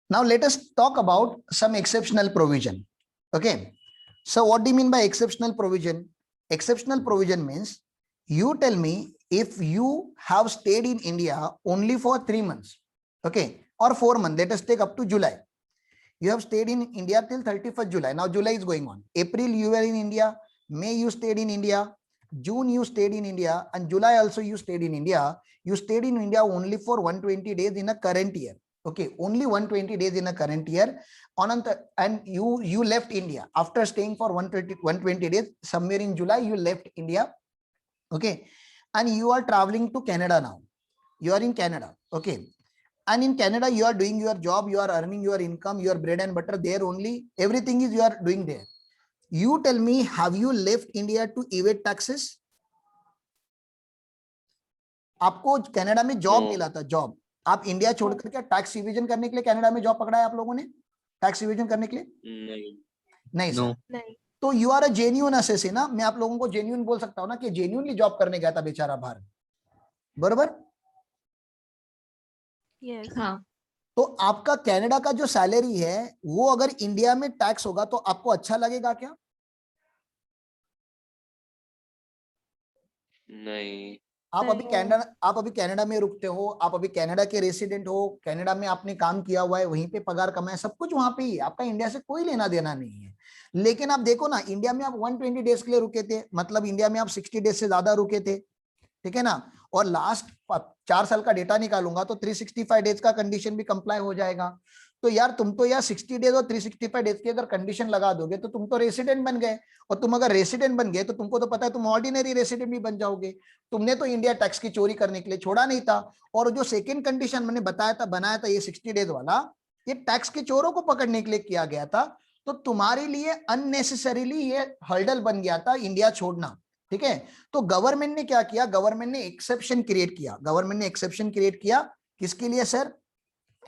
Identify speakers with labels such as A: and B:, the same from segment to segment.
A: Now let us talk about some exceptional provision. Okay. So what do you mean by exceptional provision? Exceptional provision means you tell me if you have stayed in India only for 3 months, okay, or 4 months. Let us take up to July. You have stayed in India till 31st July. Now July is going on. April you were in India. May you stayed in India. June you stayed in India, and July also you stayed in India. You stayed in India only for 120 days in a current year. Okay, only 120 days in a current year. And you left India after staying for 120 days. Somewhere in July you left India. Okay, and you are traveling to Canada now. You are in Canada. Okay, and in Canada you are doing your job, you are earning your income, your bread and butter there only. Everything is you are doing there. You tell me, have you left India to evade taxes? आपको Canada में job मिला था, job, आप India छोड़कर क्या tax evasion करने के लिए कनाडा में जॉब पकड़ा है आप लोगों ने, टैक्स इवेजन करने के लिए? नहीं सर। तो you are a genuine assessee ना, मैं आप लोगों को जेन्युइन बोल सकता हूं ना कि जेन्युइनली जॉब करने गया था बेचारा बाहर, बरोबर?
B: यस।
A: हाँ। तो आपका कनाडा का जो सैलरी है वो अगर इंडिया में टैक्स होगा तो आपको अच्छा लगेगा क्या?
C: नहीं।
A: आप अभी कनाडा में रुकते हो, आप अभी कनाडा के रेसिडेंट हो, कनाडा में आपने काम किया हुआ है, वहीं पे पगार कमाया, सब कुछ वहां पे ही, आपका इंडिया से कोई लेना देना नहीं है। लेकिन आप देखो ना, इंडिया में आप 120 डेज के लिए रुके थे, मतलब इंडिया में आप 60 डेज से ज्यादा रुके थे, ठीक है ना? और लास्ट 4 साल का डेटा निकालूंगा तो 365 डेज का कंडीशन भी कंप्लाई हो जाएगा। तो यार तुम तो यार 60 डेज और 365 डेज की अगर कंडीशन लगा दोगे तो तुम तो रेसिडेंट बन गए, और तुम अगर रेसिडेंट बन गए तो तुमको तो पता है तुम ऑर्डिनरी रेसिडेंट भी बन जाओगे। तुमने तो इंडिया टैक्स की चोरी करने के लिए छोड़ा नहीं था। और जो सेकेंड कंडीशन मैंने बनाया था ये 60 डेज वाला, ये टैक्स के चोरों को पकड़ने के लिए किया गया था। तो तुम्हारे लिए अननेसेसरीली ये हर्डल बन गया था इंडिया छोड़ना, ठीक है? तो गवर्नमेंट ने क्या किया, गवर्नमेंट ने एक्सेप्शन क्रिएट किया। गवर्नमेंट ने एक्सेप्शन क्रिएट किया किसके लिए सर?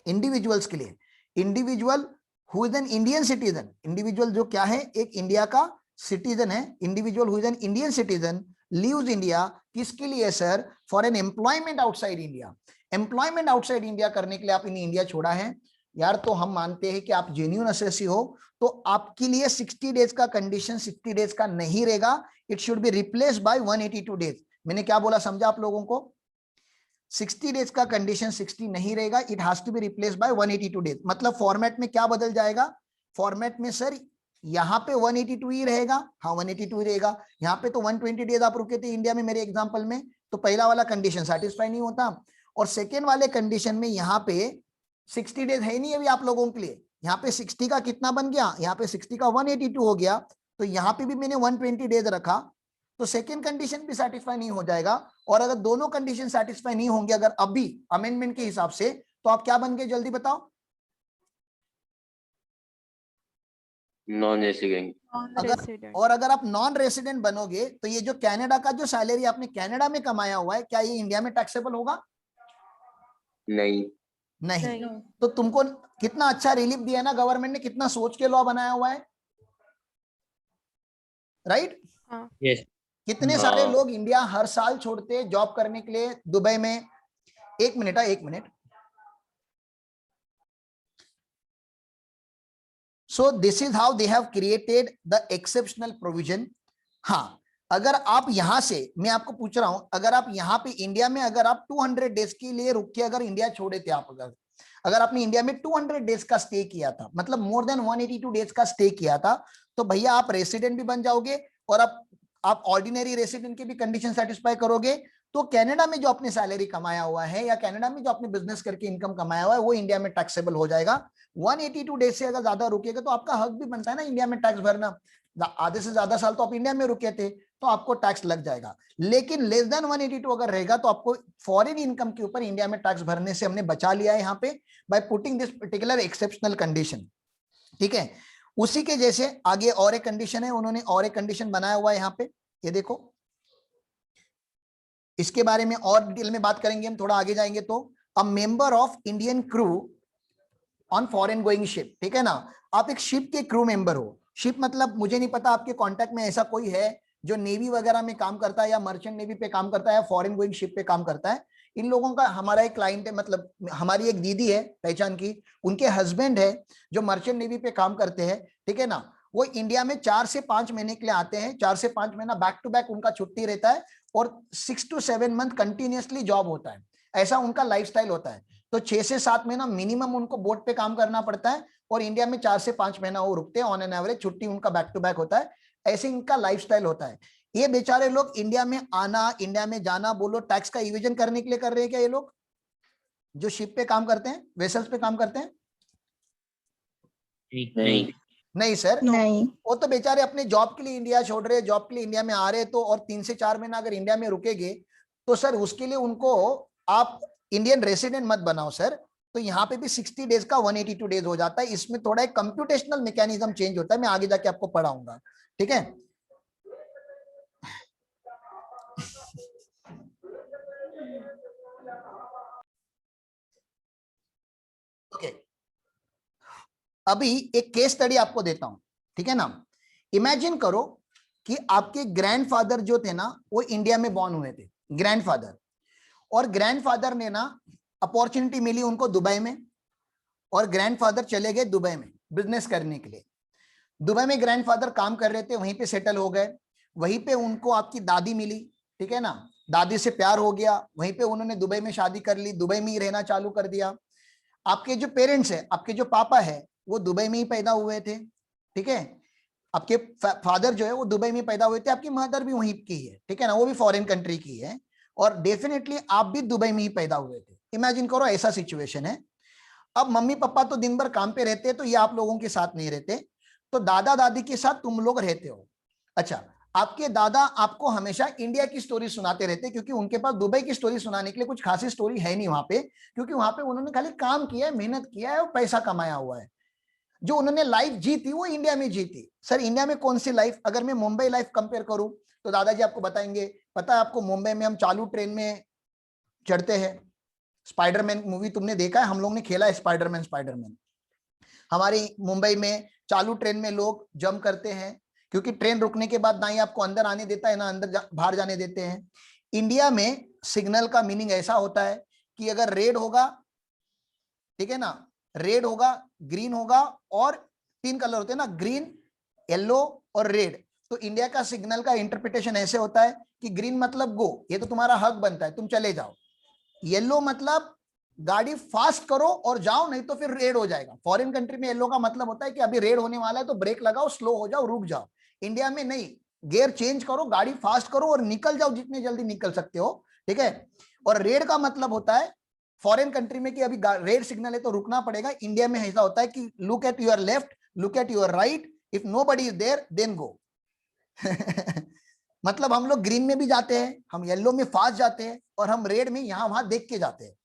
A: इंडिविजुअल्स के लिए। Individual who is an Indian citizen, individual जो क्या है, एक इंडिया का सिटीजन है, individual who is an Indian citizen leaves India, किसके लिए sir? For an employment outside India. Employment outside India करने के लिए आपने इंडिया छोड़ा है यार। तो हम मानते हैं कि आप जेन्युइन असेसी हो, तो आपके लिए 60 डेज का कंडीशन 60 डेज का नहीं रहेगा, it should be replaced by 182 days. मैंने क्या बोला समझा आप लोगों को? 60 डेज का कंडीशन 60 नहीं रहेगा, it has to be replaced by 182 days. मतलब फॉर्मेट में क्या बदल जाएगा? फॉर्मेट में सर यहाँ पे 182 ही रहेगा, हाँ 182 ही रहेगा। यहाँ पे तो 120 डेज आप रुके थे इंडिया में मेरे एग्जांपल में, तो पहला वाला कंडीशन सेटिस्फाई नहीं होता। और सेकेंड वाले कंडीशन में यहाँ पे 60 डेज है नहीं अभी आप लोगों के लिए। यहाँ पे 60 का कितना बन गया? यहाँ पे 60 का 182 हो गया, तो यहाँ पे भी मैंने 120 डेज रखा, तो सेकेंड कंडीशन भी सेटिस्फाई नहीं हो जाएगा। और अगर दोनों कंडीशन सेटिस्फाई नहीं होंगे अगर अभी अमेंडमेंट के हिसाब से, तो आप क्या बन गए जल्दी बताओ?
C: Non resident.
A: अगर आप नॉन रेसिडेंट बनोगे तो ये जो कनाडा का जो सैलरी आपने कनाडा में कमाया हुआ है, क्या ये इंडिया में टैक्सेबल होगा? नहीं। तो तुमको कितना अच्छा रिलीफ दिया ना गवर्नमेंट ने, कितना सोच के लॉ बनाया हुआ है, राइट?
C: यस।
A: कितने सारे लोग इंडिया हर साल छोड़ते जॉब करने के लिए दुबई में। एक minute. So this is how they have created the exceptional provision. हाँ, अगर आप यहां से, मैं आपको पूछ रहा हूं, अगर आप यहाँ पे इंडिया में अगर आप 200 डेज के लिए रुक के अगर इंडिया छोड़े थे आप, अगर आपने इंडिया में 200 डेज का स्टे किया था, मतलब मोर देन 182 डेज का स्टे किया था, तो भैया आप रेसिडेंट भी बन जाओगे और आप ऑर्डिनरी रेसिडेंट की भी कंडीशन सेटिस्फाई करोगे। तो कनाडा में जो आपने सैलरी कमाया हुआ है या कनाडा में जो आपने बिजनेस करके इनकम कमाया हुआ है वो इंडिया में टैक्सेबल हो जाएगा। 182 डेज से अगर ज्यादा रुकेगा तो आपका हक भी बनता है ना इंडिया में टैक्स भरना। आधे से ज्यादा साल तो आप इंडिया में रुके थे तो आपको टैक्स लग जाएगा। लेकिन लेस देन 182 अगर रहेगा तो आपको फॉरेन इनकम के ऊपर इंडिया में टैक्स भरने से हमने बचा लिया है यहाँ पे, by putting this particular exceptional condition, ठीक है? उसी के जैसे आगे और एक कंडीशन है, उन्होंने और एक कंडीशन बनाया हुआ है यहाँ पे, ये देखो, इसके बारे में और डिटेल में बात करेंगे हम, थोड़ा आगे जाएंगे तो। A member of Indian crew on foreign going ship, ठीक है ना? आप एक शिप के क्रू मेंबर हो। शिप मतलब मुझे नहीं पता आपके कांटेक्ट में ऐसा कोई है जो नेवी वगैरह में काम करता है या मर्चेंट नेवी पे काम करता है या फॉरेन गोइंग शिप पे काम करता है। इन लोगों का, हमारा एक क्लाइंट है, मतलब हमारी एक दीदी है पहचान की, उनके हस्बैंड है जो मर्चेंट नेवी पे काम करते हैं, ठीक है ना, वो इंडिया में 4 से 5 महीने के लिए आते हैं, 4 से 5 महीना बैक टू बैक उनका छुट्टी रहता है और 6 to 7 मंथ कंटिन्यूअसली जॉब होता है, ऐसा उनका लाइफस्टाइल होता है। तो 6 से 7 महीना मिनिमम उनको बोर्ड पे काम करना पड़ता है और इंडिया में 4 से 5 महीना वो रुकते हैं ऑन एन एवरेज, छुट्टी उनका बैक टू बैक होता है, ऐसे इनका लाइफस्टाइल होता है। ये बेचारे लोग इंडिया में आना, इंडिया में जाना, बोलो टैक्स का इविजन करने के लिए कर रहे हैं क्या ये लोग जो शिप पे काम करते हैं, वेसल्स पे काम करते हैं?
C: नहीं
A: नहीं सर,
B: नहीं।
A: वो तो बेचारे अपने जॉब के लिए इंडिया छोड़ रहे, जॉब के लिए इंडिया में आ रहे, तो और 3 से 4 महीना अगर इंडिया में रुकेंगे तो सर उसके लिए उनको आप इंडियन रेसिडेंट मत बनाओ सर। तो यहाँ पे भी 60 डेज का 182 डेज हो जाता है, इसमें थोड़ा एक कंप्यूटेशनल मैकेनिज्म चेंज होता है, मैं आगे जाके आपको पढ़ाऊंगा, ठीक है। ओके, अभी एक केस स्टडी आपको देता हूं, ठीक है ना। इमेजिन करो कि आपके ग्रैंडफादर जो थे ना वो इंडिया में बॉर्न हुए थे, ग्रैंडफादर, और ग्रैंडफादर ने ना अपॉर्चुनिटी मिली उनको दुबई में, और ग्रैंडफादर चले गए दुबई में बिजनेस करने के लिए। दुबई में ग्रैंडफादर काम कर रहे थे, वहीं पे सेटल हो गए, वहीं पे उनको आपकी दादी मिली, ठीक है ना, दादी से प्यार हो गया, वहीं पे उन्होंने दुबई में शादी कर ली, दुबई में ही रहना चालू कर दिया। आपके जो पेरेंट्स है, आपके जो पापा है वो दुबई में ही पैदा हुए थे, ठीक है, आपके फादर जो है वो दुबई में पैदा हुए थे, आपकी मदर भी वहीं की है, ठीक है ना, वो भी फॉरेन कंट्री की है, और डेफिनेटली आप भी दुबई में ही पैदा हुए थे। इमेजिन करो ऐसा सिचुएशन है। अब मम्मी पापा तो दिन भर काम पे रहते हैं, तो ये आप लोगों के साथ नहीं रहते, तो दादा दादी के साथ तुम लोग रहते हो। अच्छा, आपके दादा आपको हमेशा इंडिया की स्टोरी सुनाते रहते, क्योंकि उनके पास दुबई की स्टोरी सुनाने के लिए कुछ खासी स्टोरी है नहीं वहां पे, क्योंकि वहां पे उन्होंने खाली काम किया है, मेहनत किया है और पैसा कमाया हुआ है। जो उन्होंने लाइफ जी थी वो इंडिया में जी थी। सर इंडिया में कौन सी लाइफ, अगर मैं मुंबई लाइफ कंपेयर करूं तो दादाजी आपको बताएंगे, पता है आपको मुंबई में हम चालू ट्रेन में चढ़ते हैं, स्पाइडरमैन मूवी तुमने देखा है, हम लोग ने खेला है स्पाइडरमैन, स्पाइडरमैन हमारी मुंबई में चालू ट्रेन में लोग जंप करते हैं, क्योंकि ट्रेन रुकने के बाद ना ही आपको अंदर आने देता है ना अंदर बाहर जाने देते हैं। इंडिया में सिग्नल का मीनिंग ऐसा होता है कि अगर रेड होगा, ठीक है ना, रेड होगा, ग्रीन होगा, और 3 कलर होते हैं ना, ग्रीन, येलो और रेड, तो इंडिया का सिग्नल का इंटरप्रिटेशन ऐसे होता है कि ग्रीन मतलब गो, ये तो तुम्हारा हक बनता है, तुम चले जाओ। येलो मतलब गाड़ी फास्ट करो और जाओ, नहीं तो फिर रेड हो जाएगा। फॉरेन कंट्री में येलो का मतलब होता है कि अभी रेड होने वाला है तो ब्रेक लगाओ, स्लो हो जाओ, रुक जाओ। इंडिया में नहीं, गियर चेंज करो, गाड़ी फास्ट करो और निकल जाओ जितने जल्दी निकल सकते हो, ठीक है। और रेड का मतलब होता है फॉरेन कंट्री में कि अभी रेड सिग्नल है तो रुकना पड़ेगा। इंडिया में ऐसा होता है कि look at your left, look at your right, if nobody is there then go. मतलब हम लोग ग्रीन में भी जाते हैं, हम येलो में फास्ट जाते हैं, और हम रेड में यहां वहां देख के जाते हैं।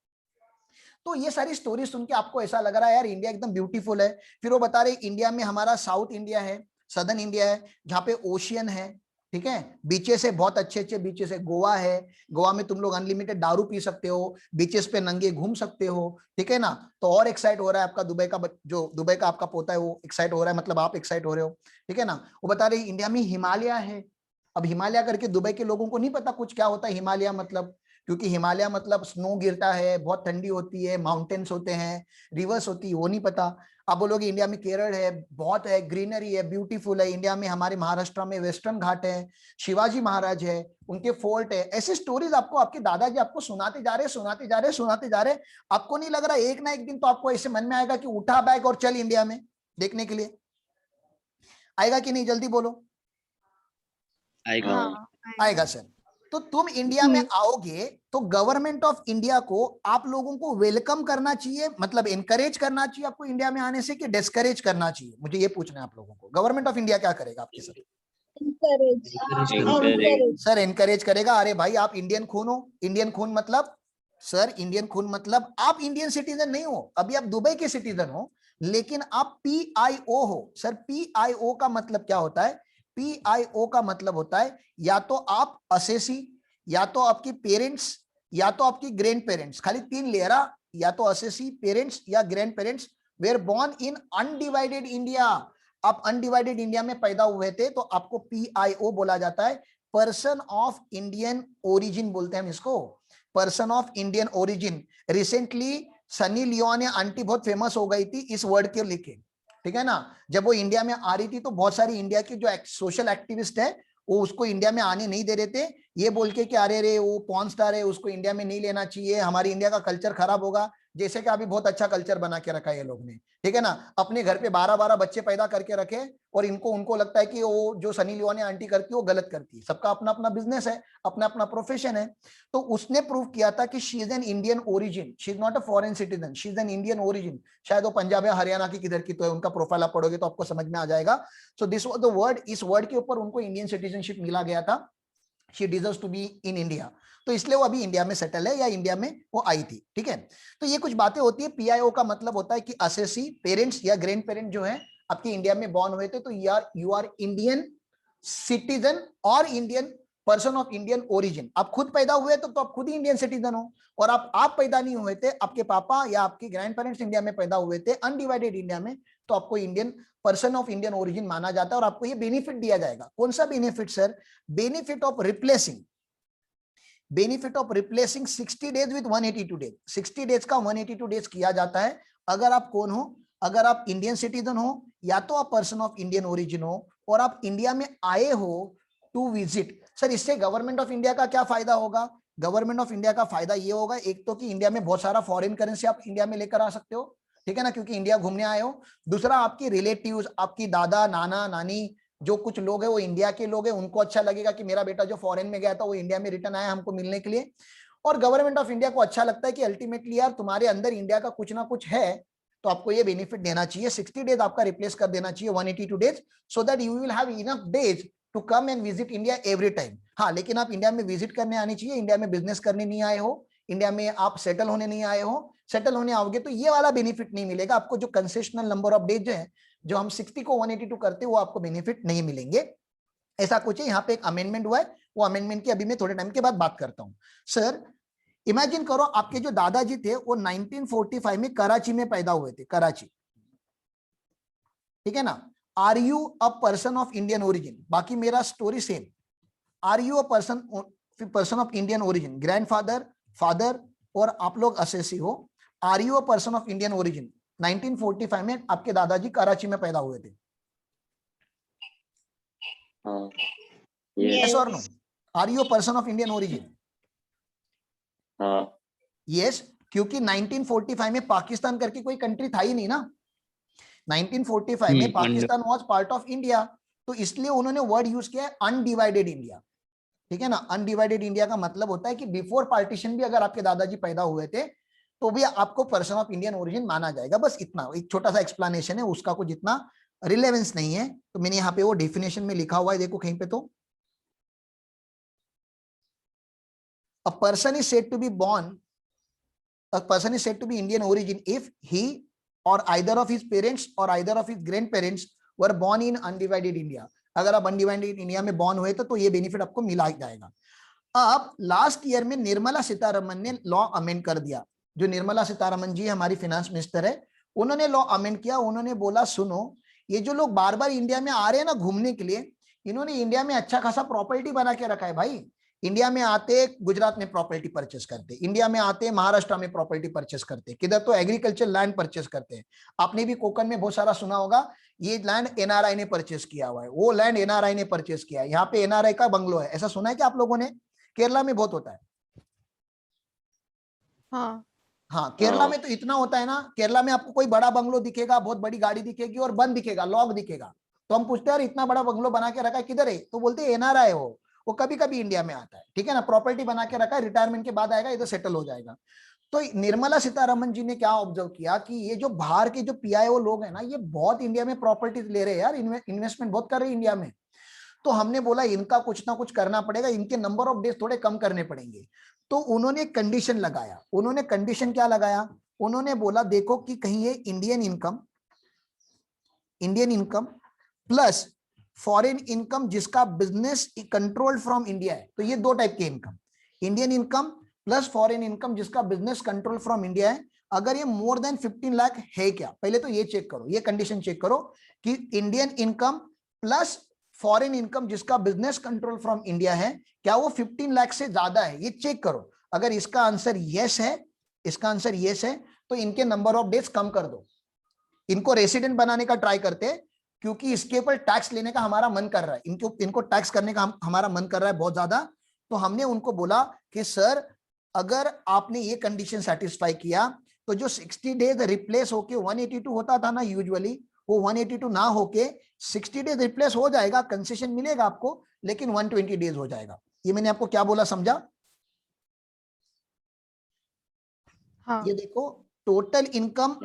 A: तो ये सारी स्टोरी सुन के आपको ऐसा लग रहा है यार इंडिया एकदम ब्यूटीफुल है। फिर वो बता रहे इंडिया में हमारा साउथ इंडिया है, सदर्न इंडिया है, जहाँ पे ओशियन है, ठीक है, बीचेस है, बहुत अच्छे अच्छे बीचेस है। गोवा है, गोवा में तुम लोग अनलिमिटेड दारू पी सकते हो, बीचेस पे नंगे घूम सकते हो, ठीक है ना। तो और एक्साइट हो रहा है आपका दुबई का, जो दुबई का आपका पोता है वो एक्साइट हो रहा है, मतलब आप एक्साइट हो रहे हो, ठीक है ना। वो बता रहे इंडिया में हिमालय है। अब हिमालय करके दुबई के लोगों को नहीं पता कुछ क्या होता है हिमालय मतलब, क्योंकि हिमालय मतलब स्नो गिरता है, बहुत ठंडी होती है, माउंटेन्स होते हैं, रिवर्स होती है, वो नहीं पता। आप बोलोगे इंडिया में केरल है, बहुत है, ग्रीनरी है, ब्यूटीफुल है। इंडिया में हमारे महाराष्ट्र में वेस्टर्न घाट है, शिवाजी महाराज है, उनके फोर्ट है। ऐसी स्टोरीज आपको आपके दादाजी आपको सुनाते जा रहे, सुनाते जा रहे, सुनाते जा रहे। आपको नहीं लग रहा एक ना एक दिन तो आपको ऐसे मन में आएगा कि उठा बैग और चल इंडिया में देखने के लिए? आएगा कि नहीं, जल्दी बोलो।
C: आएगा।
A: आएगा सर। तो तुम इंडिया में आओगे तो गवर्नमेंट ऑफ इंडिया को आप लोगों को वेलकम करना चाहिए, मतलब एनकरेज करना चाहिए आपको इंडिया में आने से, कि डिस्करेज करना चाहिए? मुझे ये पूछना है आप लोगों को, गवर्नमेंट ऑफ इंडिया क्या करेगा आपके साथ? सर एनकरेज करेगा। अरे भाई आप इंडियन खून हो, इंडियन खून मतलब, सर इंडियन खून मतलब आप इंडियन सिटीजन नहीं हो, अभी आप दुबई के सिटीजन हो, लेकिन आप PIO हो। सर PIO का मतलब क्या होता है? PIO का मतलब होता है या तो आप असेसी, या तो आपकी पेरेंट्स, या तो आपकी ग्रैंड पेरेंट्स, खाली 3 लेयरा, या तो असेसी, पेरेंट्स या grandparents were born in undivided India. आप अनडिवाइडेड इंडिया में पैदा हुए थे तो आपको PIO बोला जाता है, पर्सन ऑफ इंडियन ओरिजिन बोलते हैं हम इसको। Person of Indian origin. Recently Sunny Leone या आंटी बहुत फेमस हो गई थी इस वर्ड के लेके, ठीक है ना। जब वो इंडिया में आ रही थी तो बहुत सारी इंडिया की जो सोशल एक्टिविस्ट है वो उसको इंडिया में आने नहीं दे रहे थे, ये बोल के कि अरे रे वो पॉर्न स्टार है, उसको इंडिया में नहीं लेना चाहिए, हमारी इंडिया का कल्चर खराब होगा। जैसे कि अभी बहुत अच्छा कल्चर बना के रखा है ये लोग ने, ठीक है ना। अपने घर पे 12-12 बच्चे पैदा करके रखे और इनको उनको लगता है कि वो जो सनी लियोन आंटी करती है वो गलत करती है। सबका अपना अपना बिजनेस है, अपना अपना प्रोफेशन है। तो उसने प्रूव किया था कि she is an Indian origin, she is not a foreign citizen, she is an Indian origin. शायद वो पंजाब या हरियाणा की किधर की तो है, उनका प्रोफाइल आप पढ़ोगे तो आपको समझ में आ जाएगा। So this was the word, इस वर्ड के ऊपर उनको इंडियन सिटीजनशिप मिला गया था। She deserves to be in India, तो इसलिए वो अभी इंडिया में सेटल है या इंडिया में वो आई थी, ठीक है। तो ये कुछ बातें होती है। पीआईओ का मतलब होता है कि असेसी, पेरेंट्स या ग्रैंड पेरेंट जो है आपके इंडिया में बॉर्न हुए थे, तो यू आर इंडियन सिटीजन और Indian person of Indian origin. आप खुद पैदा हुए तो आप खुद ही इंडियन सिटीजन हो, और आप पैदा नहीं हुए थे, आपके पापा या आपके ग्रैंड पेरेंट्स इंडिया में पैदा हुए थे अनडिवाइडेड इंडिया में, तो आपको Indian person of Indian origin माना जाता है। और आपको ये बेनिफिट दिया जाएगा। कौन सा benefit sir? Benefit of replacing 60 days with 182 days. 60 days का 182 डेज किया जाता है। अगर आप कौन हो? अगर आप इंडियन सिटीजन हो या तो आप पर्सन ऑफ इंडियन ओरिजिन हो और आप इंडिया में आए हो टू विजिट। सर इससे गवर्नमेंट ऑफ इंडिया का क्या फायदा होगा? गवर्नमेंट ऑफ इंडिया का फायदा ये होगा, एक तो कि इंडिया में बहुत सारा फॉरेन करेंसी आप इंडिया में लेकर आ सकते हो, ठीक है ना, क्योंकि इंडिया घूमने आए हो। दूसरा, आपकी रिलेटिव्स, आपकी दादा नाना नानी जो कुछ लोग हैं वो इंडिया के लोग हैं, उनको अच्छा लगेगा कि मेरा बेटा जो फॉरेन में गया था वो इंडिया में रिटर्न आया हमको मिलने के लिए। और गवर्नमेंट ऑफ इंडिया को अच्छा लगता है कि अल्टीमेटली यार तुम्हारे अंदर इंडिया का कुछ ना कुछ है, तो आपको ये बेनिफिट देना चाहिए। 60 डेज आपका रिप्लेस कर देना चाहिए 182 days, so that you will have enough days to come and visit India every time. हाँ, लेकिन आप इंडिया में विजिट करने आनी चाहिए, इंडिया में बिजनेस करने नहीं आए हो, इंडिया में आप सेटल होने नहीं आए हो। सेटल होने आओगे तो ये वाला बेनिफिट नहीं मिलेगा आपको, जो कंसेशनल नंबर ऑफ डेज है, जो हम 60 को 182 करते हैं वो आपको बेनिफिट नहीं मिलेंगे। ऐसा कुछ है। यहाँ पे एक अमेंडमेंट हुआ है, वो अमेंडमेंट की अभी मैं थोड़े टाइम के बाद बात करता हूं। सर इमेजिन करो आपके जो दादाजी थे वो 1945 में कराची में पैदा हुए थे, कराची, ठीक है ना। Are you a person of Indian origin? बाकी मेरा story same. Are you a person of Indian origin? Grandfather, father और आप लोग असेसी हो। Are you a person of Indian origin? 1945 में आपके दादाजी कराची में पैदा हुए थे। यस और no? Are you a person of Indian origin? Yes, क्योंकि 1945 में पाकिस्तान करके कोई कंट्री था ही नहीं ना। 1945 में Pakistan was part of India, तो इसलिए उन्होंने वर्ड यूज किया है अनडिवाइडेड इंडिया, ठीक है ना। अनडिवाइडेड इंडिया का मतलब होता है कि बिफोर पार्टीशन भी अगर आपके दादाजी पैदा हुए थे तो भी आपको पर्सन ऑफ इंडियन ओरिजिन माना जाएगा। बस इतना, एक छोटा सा एक्सप्लेनेशन है, उसका कुछ इतना रिलेवेंस नहीं है। तो मैंने यहाँ पे वो डेफिनेशन में लिखा हुआ है, देखो कहीं पे, तो a person is said to be born, a person is said to be Indian origin if he or either of his parents or either of his grandparents were born in undivided India. अगर आप undivided India में born हुए तो ये benefit आपको मिला जाएगा। अब लास्ट ईयर में निर्मला सीतारमन ने लॉ अमेंड कर दिया। जो निर्मला सीतारमन जी हमारी फाइनेंस मिनिस्टर है, उन्होंने लॉ अमेंड किया। उन्होंने बोला सुनो, ये जो लोग बार बार इंडिया में आ रहे हैं ना घूमने के लिए, इन्होंने इंडिया में अच्छा खासा प्रॉपर्टी बना के रखा है भाई। इंडिया में आते गुजरात में प्रॉपर्टी परचेस करते, इंडिया में आते महाराष्ट्र में प्रॉपर्टी परचेस करते, किधर तो एग्रीकल्चर लैंड परचेस करते हैं। आपने भी कोकण में बहुत सारा सुना होगा, ये लैंड एनआरआई ने परचेस किया हुआ है, वो लैंड एनआरआई ने परचेस किया है, यहाँ पे एनआरआई का बंगलो है। ऐसा सुना है कि आप लोगों ने? केरला में बहुत होता है। हाँ, केरला में तो इतना होता है ना, केरला में आपको कोई बड़ा बंगलो दिखेगा, बहुत बड़ी गाड़ी दिखेगी और बंद दिखेगा, लॉक दिखेगा, तो हम पूछते हैं यार इतना बड़ा बंगलो बना के रखा है किधर है? तो बोलते हैं एनआरआई वो कभी कभी इंडिया में आता है, ठीक है ना, प्रॉपर्टी बना के रखा है, रिटायरमेंट के बाद आएगा, इधर सेटल हो जाएगा। तो निर्मला सीतारमन जी ने क्या ऑब्जर्व किया कि ये जो बाहर के जो पीआईओ लोग हैं ना, ये बहुत इंडिया में प्रॉपर्टीज ले रहे हैं यार, इन्वेस्टमेंट बहुत कर रहे हैं इंडिया में। तो हमने बोला इनका कुछ ना कुछ करना पड़ेगा, इनके नंबर ऑफ डेज थोड़े कम करने पड़ेंगे। तो उन्होंने कंडीशन लगाया। उन्होंने कंडीशन क्या लगाया? उन्होंने बोला देखो कि कहीं ये Indian income plus foreign income जिसका बिजनेस कंट्रोल्ड फ्रॉम इंडिया है। तो ये दो टाइप के income, Indian income plus foreign income जिसका बिजनेस कंट्रोल फ्रॉम इंडिया है, अगर ये मोर देन 15 लाख है क्या, पहले तो ये चेक करो, ये कंडीशन चेक करो कि Indian income plus foreign income जिसका बिजनेस कंट्रोल फ्रॉम इंडिया है, क्या वो 15 लाख से ज्यादा है, ये चेक करो। अगर इसका आंसर यस है, इसका आंसर यस है, तो इनके नंबर ऑफ डेज कम कर दो, इनको रेसिडेंट बनाने का ट्राई करते हैं, क्योंकि इसके ऊपर टैक्स लेने का हमारा मन कर रहा है, इनको टैक्स करने का हमारा मन कर रहा है बहुत ज्यादा। तो हमने उनको बोला कि सर अगर आपने ये कंडीशन सेटिस्फाई किया तो जो 60 डेज रिप्लेस होके 182 होता था ना यूजुअली, वो 182 ना होके 60 डेज रिप्लेस हो जाएगा, कंसेशन मिलेगा आपको, लेकिन 120 डेज हो जाएगा। ये मैंने आपको क्या बोला, समझा?
B: हाँ।
A: ये देखो, total income,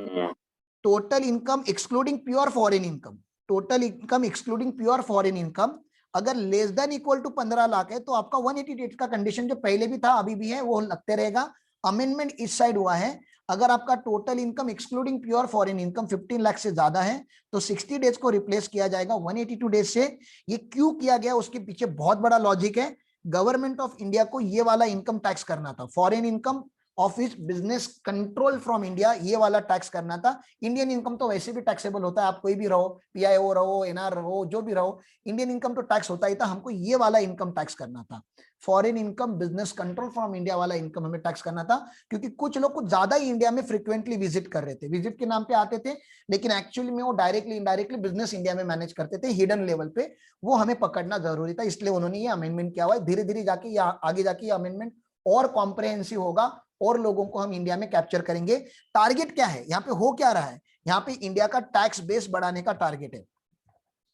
A: total income excluding pure foreign income, total income excluding pure foreign income अगर less than equal to 15 lakh है तो आपका 180 डेज का कंडीशन जो पहले भी था अभी भी है वो लगते रहेगा। अमेंडमेंट इस साइड हुआ है, अगर आपका total income excluding pure foreign income 15 lakh से ज्यादा है तो 60 डेज को रिप्लेस किया जाएगा 182 डेज से। ये क्यों किया गया, उसके पीछे बहुत बड़ा लॉजिक है। गवर्नमेंट ऑफ इंडिया को ये वाला इनकम टैक्स करना था, foreign income office business control from India, ये वाला टैक्स करना था। इंडियन इनकम तो वैसे भी टैक्सेबल होता है, आप कोई भी रहो, पीआईओ रहो, एनआर रहो, जो भी रहो, इंडियन इनकम तो टैक्स होता ही था। हमको ये वाला इनकम टैक्स करना था, foreign income business control from India वाला इनकम हमें टैक्स करना था, क्योंकि कुछ लोग कुछ ज्यादा ही इंडिया में फ्रिक्वेंटली विजिट कर रहे थे, विजिट के नाम पे आते थे, लेकिन एक्चुअली में वो डायरेक्टली इनडायरेक्टली बिजनेस इंडिया में मैनेज करते थे हिडन लेवल पे। वो हमें पकड़ना जरूरी था, इसलिए उन्होंने ये अमेंडमेंट किया हुआ है। धीरे धीरे जाके या आगे जाके ये अमेंडमेंट और कॉम्प्रहेंसिव होगा और लोगों को हम इंडिया में कैप्चर करेंगे। टारगेट क्या है यहाँ पे, हो क्या रहा है, यहाँ पे इंडिया का टैक्स बेस बढ़ाने का टारगेट है।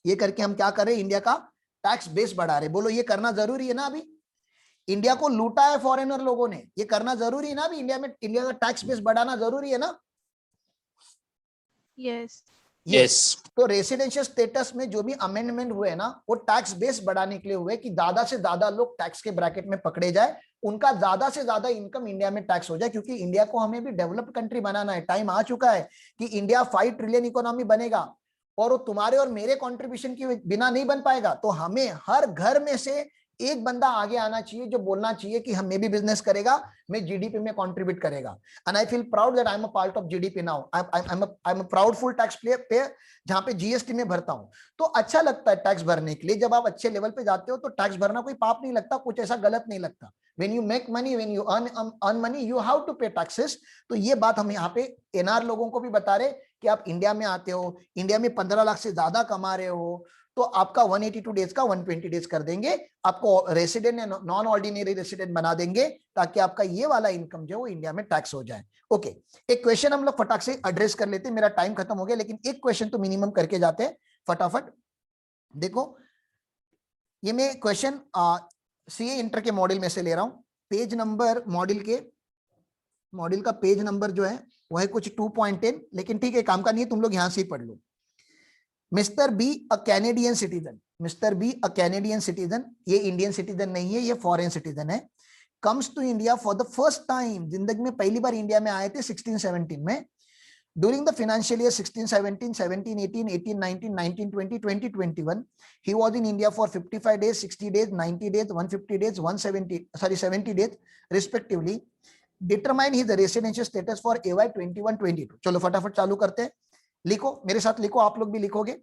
A: ये करके हम क्या कर रहे हैं, इंडिया का टैक्स बेस बढ़ा रहे। बोलो ये करना जरूरी है ना? अभी इंडिया को लूटा है फॉरेनर लोगों ने, ये करना जरूरी है ना? अभी इंडिया में इंडिया का टैक्स बेस बढ़ाना जरूरी है ना?
B: यस।
C: यस।
A: तो रेसिडेंशियल स्टेटस में जो भी अमेंडमेंट हुए ना वो टैक्स बेस बढ़ाने के लिए हुए कि ज्यादा से ज्यादा लोग टैक्स के ब्रैकेट में पकड़े जाए, उनका ज्यादा से ज्यादा इनकम इंडिया में टैक्स हो जाए, क्योंकि इंडिया को हमें भी डेवलप्ड कंट्री बनाना है। टाइम आ चुका है कि इंडिया 5 ट्रिलियन इकोनॉमी बनेगा और वो तुम्हारे और मेरे कंट्रीब्यूशन के बिना नहीं बन पाएगा। तो हमें हर घर में से एक बंदा आगे आना चाहिए जो बोलना चाहिए कि हम, मैं भी बिजनेस करेगा, मैं जीडीपी में कंट्रीब्यूट करेगा। And I feel proud that I am a part of GDP now, I am a proudful tax payer, जहां पे जीएसटी में भरता हूं। तो अच्छा लगता है टैक्स भरने के लिए, जब आप अच्छे लेवल पे जाते हो तो टैक्स भरना कोई पाप नहीं लगता, कुछ ऐसा गलत नहीं लगता। When you make money, when you earn money, you have to pay taxes. तो ये बात हम यहाँ पे एनआर लोगों को भी बता रहे कि आप इंडिया में आते हो, इंडिया में 15 लाख से ज्यादा कमा रहे हो, तो आपका 182 डेज का 120 डेज कर देंगे, आपको रेसिडेंट या नॉन ऑर्डिनरी रेसिडेंट बना देंगे, ताकि आपका ये वाला इनकम जो इंडिया में टैक्स हो जाए। ओके, एक क्वेश्चन हम लोग फटाक से एड्रेस कर लेते हैं, मेरा टाइम खत्म हो गया, लेकिन एक क्वेश्चन तो मिनिमम करके जाते हैं फटाफट। देखो ये मैं क्वेश्चन सीए इंटर के मॉडल में से ले रहा हूं, पेज नंबर मॉडल का पेज नंबर जो है वो है कुछ 2.10, लेकिन ठीक है काम का नहीं है, तुम लोग यहां से ही पढ़ लो। Mister B a Canadian citizen, mister B a Canadian citizen, ये इंडियन सिटीजन नहीं है, ये फॉरेन सिटीजन है। Comes to India for the first time, जिंदगी में पहली बार इंडिया में आए थे 16-17 में। During the financial year 16-17, 17-18, 18-19, 19-20, 20-21, he was in India for 55 days, 60 days, 90 days, 150 days, 70 days, respectively. Determine his residential status for AY 21-22. चलो फटाफट चालू करते हैं, लिखो मेरे साथ, लिखो, आप लोग भी लिखोगे,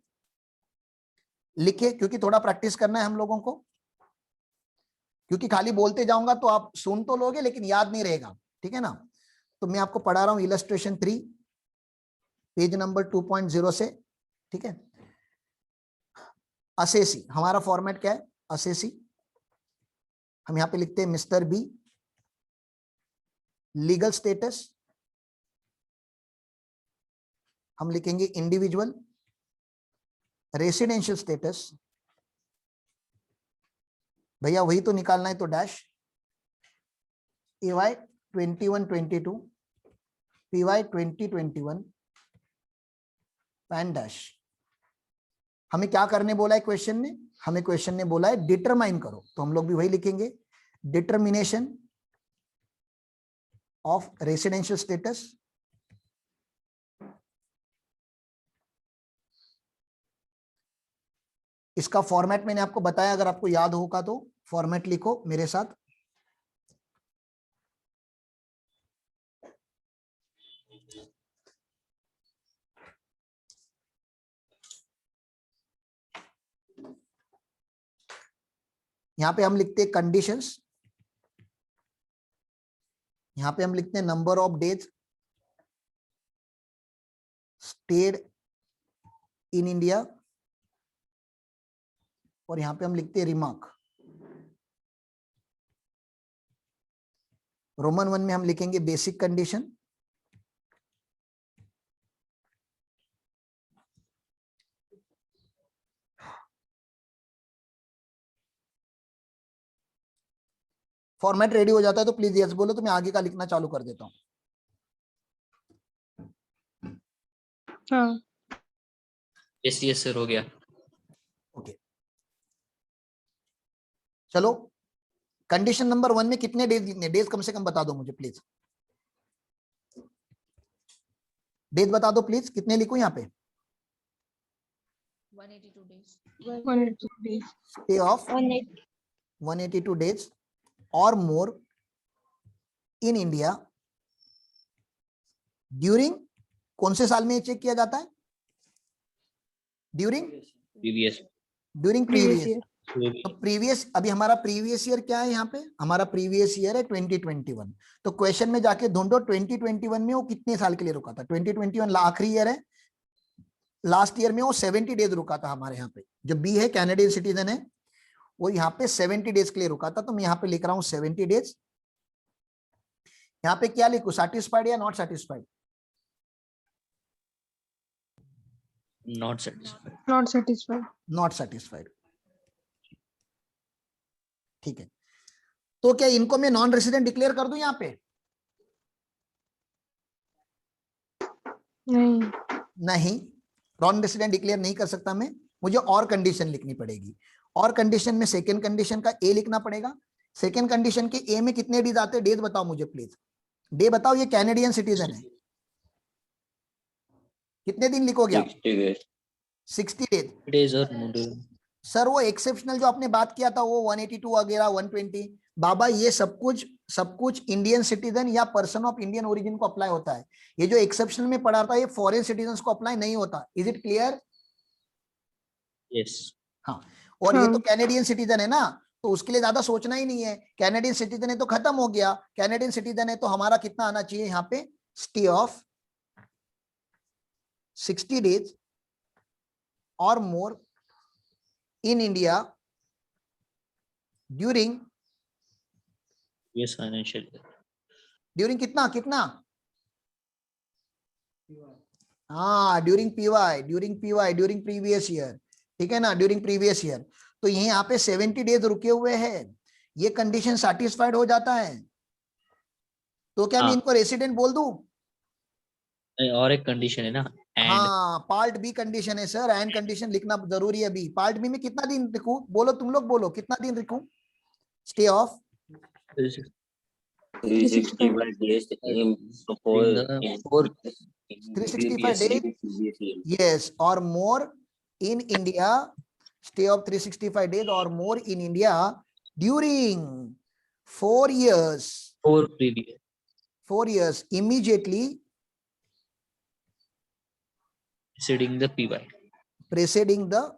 A: लिखे, क्योंकि थोड़ा प्रैक्टिस करना है हम लोगों को, क्योंकि खाली बोलते जाऊंगा तो आप सुन तो लोगे लेकिन याद नहीं रहेगा, ठीक है ना? तो मैं आपको पढ़ा रहा हूं इलस्ट्रेशन 3 पेज नंबर 2.0 से, ठीक है? असेसी, हमारा फॉर्मेट क्या है? असेसी। हम यहां पे लिखते हैं मिस्टर बी, लीगल स्टेटस हम लिखेंगे इंडिविजुअल, रेसिडेंशियल स्टेटस भैया वही तो निकालना है, तो dash, AY 21-22, PY 20-21 pan dash. हमें क्या करने बोला है क्वेश्चन ने? हमें क्वेश्चन ने बोला है डिटरमाइन करो, तो हम लोग भी वही लिखेंगे, डिटरमिनेशन ऑफ रेसिडेंशियल स्टेटस। इसका फॉर्मेट मैंने आपको बताया, अगर आपको याद होगा तो फॉर्मेट लिखो मेरे साथ। यहां पे हम लिखते हैं कंडीशंस, यहाँ पे हम लिखते हैं number of days stayed in India, और यहाँ पे हम लिखते हैं रिमार्क। रोमन 1 में हम लिखेंगे बेसिक कंडीशन, फॉर्मेट रेडी हो जाता है तो प्लीज यस बोलो, तो मैं आगे का लिखना चालू कर देता हूं।
B: हाँ
C: यस सर हो गया।
A: ओके चलो, कंडीशन नंबर 1 में कितने डेज लिखने, डेज कम से कम बता दो मुझे प्लीज, डेज बता दो प्लीज, कितने लिखूं यहाँ पे?
B: 182 days
A: स्टे ऑफ 182 डेज और मोर इन इंडिया ड्यूरिंग, कौन से साल में ये चेक किया जाता है? During
C: previous
A: previous. तो प्रीवियस, अभी हमारा प्रीवियस ईयर क्या है यहाँ पे? हमारा प्रीवियस ईयर है 2021। तो क्वेश्चन में जाके ढूंढो 2021 में वो कितने साल के लिए रुका था। 2021 आखिरी ईयर है, लास्ट ईयर में वो 70 डेज रुका था हमारे यहाँ पे। जो बी है कैनेडियन सिटीजन है, वो यहाँ पे 70 डेज के लिए रुका था। तो मैं यहाँ पे लिख रहा हूँ 70 डेज। यहाँ पे क्या लिखूं, सैटिस्फाइड या not satisfied?
C: Not satisfied.
A: Not satisfied, ठीक है। तो क्या इनको मैं नॉन रेसिडेंट डिक्लेयर कर दूं यहाँ पे? नहीं, नॉन रेसिडेंट डिक्लेयर नहीं कर सकता मैं, मुझे और कंडीशन लिखनी पड़ेगी। और कंडीशन में सेकंड कंडीशन का ए लिखना पड़ेगा। सेकंड कंडीशन के ए में कितने डेज आते हैं? डेज बताओ मुझे प्लीज, डे बताओ। ये कैनेडियन सिटीजन है, कितने दिन लिखोगे आप? 60
C: डेज और
A: सर वो एक्सेप्शनल जो आपने बात किया था वो 182 वगैरह 120, बाबा ये सब कुछ इंडियन सिटीजन या पर्सन ऑफ इंडियन ओरिजिन को अप्लाई होता है। ये जो एक्सेप्शनल में पढ़ा था ये फॉरेन सिटीजन को अप्लाई नहीं होता। Is it clear?
C: यस।
A: हाँ, और ये तो कैनेडियन सिटीजन है ना, तो उसके लिए ज्यादा सोचना ही नहीं है। कैनेडियन सिटीजन है तो खत्म हो गया। कैनेडियन सिटीजन है तो हमारा कितना आना चाहिए यहाँ पे? स्टे ऑफ 60 डेज और मोर in India during
C: yes financial
A: during कितना हाँ during during previous year, ठीक है ना, during previous year। तो ये यहाँ पे 70 डेज रुके हुए हैं, ये कंडीशन सेटिस्फाइड हो जाता है। तो क्या मैं इनको रेसिडेंट बोल दूं?
C: और एक कंडीशन है ना, एंड।
A: हाँ, पार्ट बी कंडीशन है सर, एंड कंडीशन लिखना जरूरी है अभी। पार्ट बी में कितना दिन लिखूं? बोलो, तुम लोग बोलो कितना दिन लिखूं? Stay of
C: 365 days in
A: 365 days, yes, or more in India, stay of 365 days or more in India during 4 years,
C: 4 previous
A: 4 years immediately
C: preceding the PY,
A: preceding the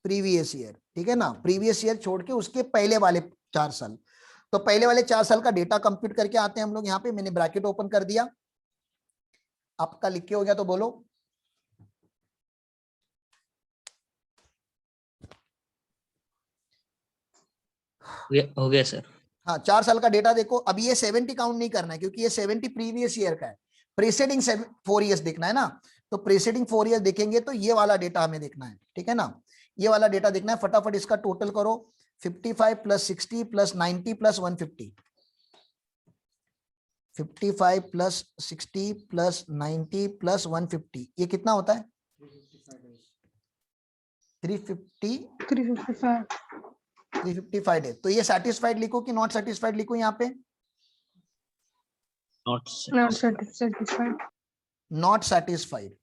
A: previous year, ठीक है ना। प्रीवियस ईयर छोड़ के उसके पहले वाले 4 साल। तो पहले वाले 4 साल का डेटा कंप्यूट करके आते हैं हम लोग। यहाँ पे मैंने ब्रैकेट ओपन कर दिया, आपका लिख के हो गया तो बोलो।
C: हो गया सर।
A: हाँ, 4 साल का डेटा देखो। अभी ये 70 काउंट नहीं करना है क्योंकि ये 70 प्रीवियस ईयर का है। प्रीसीडिंग 4 इयर्स देखना है ना, तो प्रीसीडिंग 4 इयर्स देखेंगे तो ये वाला डेटा हमें देखना है, ठीक है ना। ये वाला डेटा देखना है। फटाफट इसका टोटल करो, 55 plus 60 plus 90 plus 150, 55 plus 60 plus 90 plus 150, ये कितना होता है? 355 डेज। तो ये सेटिस्फाइड लिखो कि नॉट सेटिस्फाइड लिखो? यहाँ पे
C: नॉट
A: सेटिस्फाइड।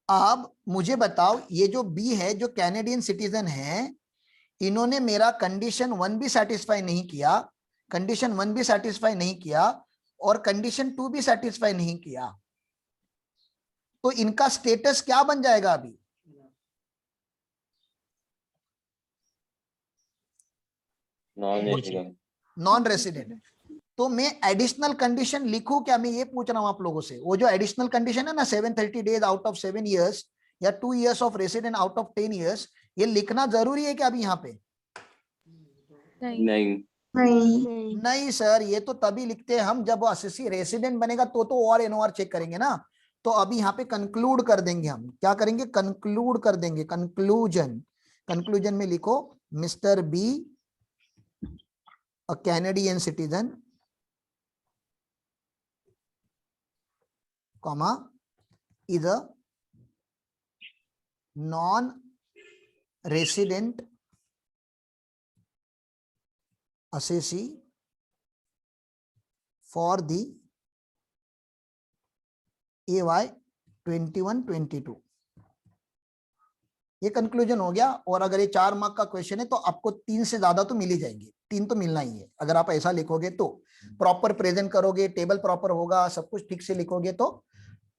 A: अब मुझे बताओ, ये जो बी है, जो कैनेडियन सिटीजन है, इन्होंने मेरा कंडीशन 1 भी सेटिस्फाई नहीं किया, कंडीशन 1 भी सेटिस्फाई नहीं किया और कंडीशन 2 भी सेटिस्फाई नहीं किया, तो इनका स्टेटस क्या बन जाएगा? अभी नॉन रेसिडेंट। तो मैं एडिशनल कंडीशन लिखूं क्या, मैं ये पूछ रहा हूं आप लोगों से। वो जो एडिशनल कंडीशन है ना 730 डेज आउट ऑफ 7 years या 2 years of resident out of 10 years, ये लिखना जरूरी है क्या अभी यहाँ पे?
B: नहीं
A: नहीं सर, ये तो तभी लिखते हैं हम जब असेसी रेसिडेंट बनेगा तो और एनओआर चेक करेंगे ना। तो अभी यहाँ पे कंक्लूड कर देंगे हम, क्या करेंगे, कंक्लूड कर देंगे। कंक्लूजन, कंक्लूजन में लिखो mister B a Canadian citizen, comma is a non-resident assessee for the AY 21-22। ये कंक्लूजन हो गया। और अगर ये 4 मार्क का क्वेश्चन है तो आपको 3 से ज्यादा तो मिल ही जाएंगे, 3 तो मिलना ही है। अगर आप ऐसा लिखोगे तो प्रॉपर प्रेजेंट करोगे, टेबल प्रॉपर होगा, सब कुछ ठीक से लिखोगे तो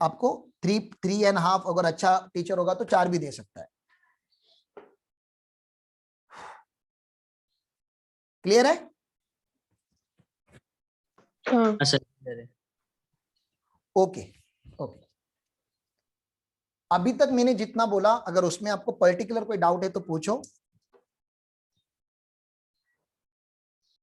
A: आपको 3.5, अगर अच्छा टीचर होगा तो 4 भी दे सकता है। क्लियर है?
B: हाँ
C: सर clear है।
A: Okay okay. अभी तक मैंने जितना बोला, अगर उसमें आपको पर्टिकुलर कोई डाउट है तो पूछो।